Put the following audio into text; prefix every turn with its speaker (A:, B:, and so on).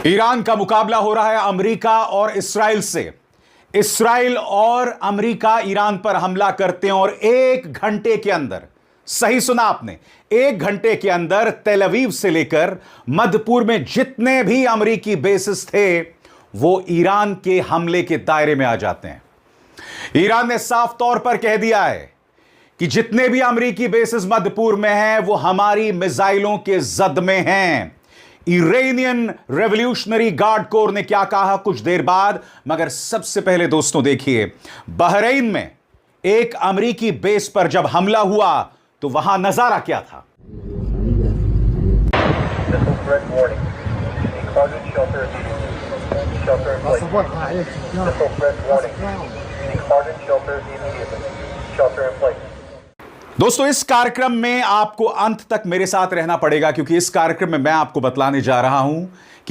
A: Iran का मुकाबला हो रहा है अमेरिका और इस्राइल से। इस्राइल और अमेरिका ईरान पर हमला करते हैं और 1 घंटे के अंदर, सही सुना आपने, 1 घंटे के अंदर तेल अवीव से लेकर मध्य पूर्व में जितने भी अमेरिकी बेसिस थे वो ईरान के हमले के दायरे में आ जाते हैं। ईरान ने साफ तौर पर कह दिया है कि जितने भी अमेरिकी बेसिस मध्य पूर्व में हैं वो हमारी मिसाइलों के जद में हैं। इरानियन रेवोल्यूशनरी गार्ड कोर ने क्या कहा कुछ देर बाद, मगर सबसे पहले दोस्तों देखिए, बहरीन में एक अमेरिकी बेस पर जब हमला हुआ तो वहां नजारा क्या था। दोस्तों इस कार्यक्रम में आपको अंत तक मेरे साथ रहना पड़ेगा क्योंकि इस कार्यक्रम में मैं आपको बतलाने जा रहा हूं कि